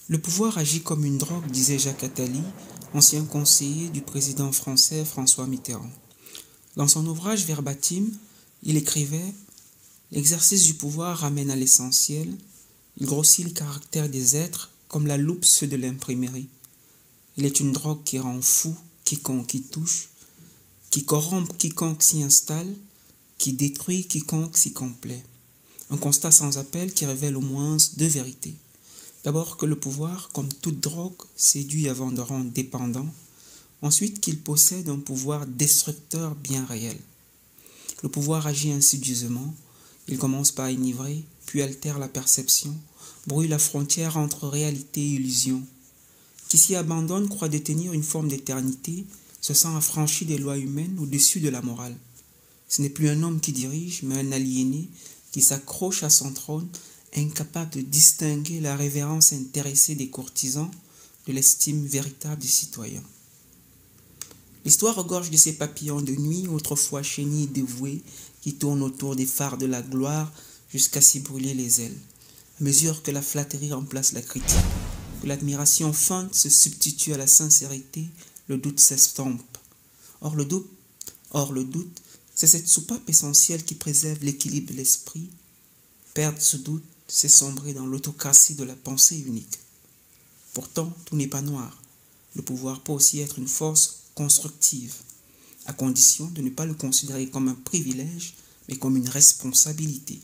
Le pouvoir agit comme une drogue, disait Jacques Attali, ancien conseiller du président français François Mitterrand. Dans son ouvrage Verbatim, il écrivait « L'exercice du pouvoir ramène à l'essentiel, il grossit le caractère des êtres comme la loupe ceux de l'imprimerie. Il est une drogue qui rend fou quiconque y touche, qui corrompt quiconque s'y installe, qui détruit quiconque s'y complaît. » Un constat sans appel qui révèle au moins deux vérités. D'abord que le pouvoir, comme toute drogue, séduit avant de rendre dépendant. Ensuite qu'il possède un pouvoir destructeur bien réel. Le pouvoir agit insidieusement. Il commence par enivrer, puis altère la perception, brouille la frontière entre réalité et illusion. Qui s'y abandonne croit détenir une forme d'éternité, se sent affranchi des lois humaines au-dessus de la morale. Ce n'est plus un homme qui dirige, mais un aliéné qui s'accroche à son trône, incapable de distinguer la révérence intéressée des courtisans de l'estime véritable des citoyens. L'histoire regorge de ces papillons de nuit, autrefois chénis et dévoués, qui tournent autour des phares de la gloire jusqu'à s'y brûler les ailes. À mesure que la flatterie remplace la critique, que l'admiration feinte se substitue à la sincérité, le doute s'estompe. Or le doute, c'est cette soupape essentielle qui préserve l'équilibre de l'esprit. Perdre ce doute, c'est sombrer dans l'autocratie de la pensée unique. Pourtant, tout n'est pas noir. Le pouvoir peut aussi être une force constructive, à condition de ne pas le considérer comme un privilège, mais comme une responsabilité.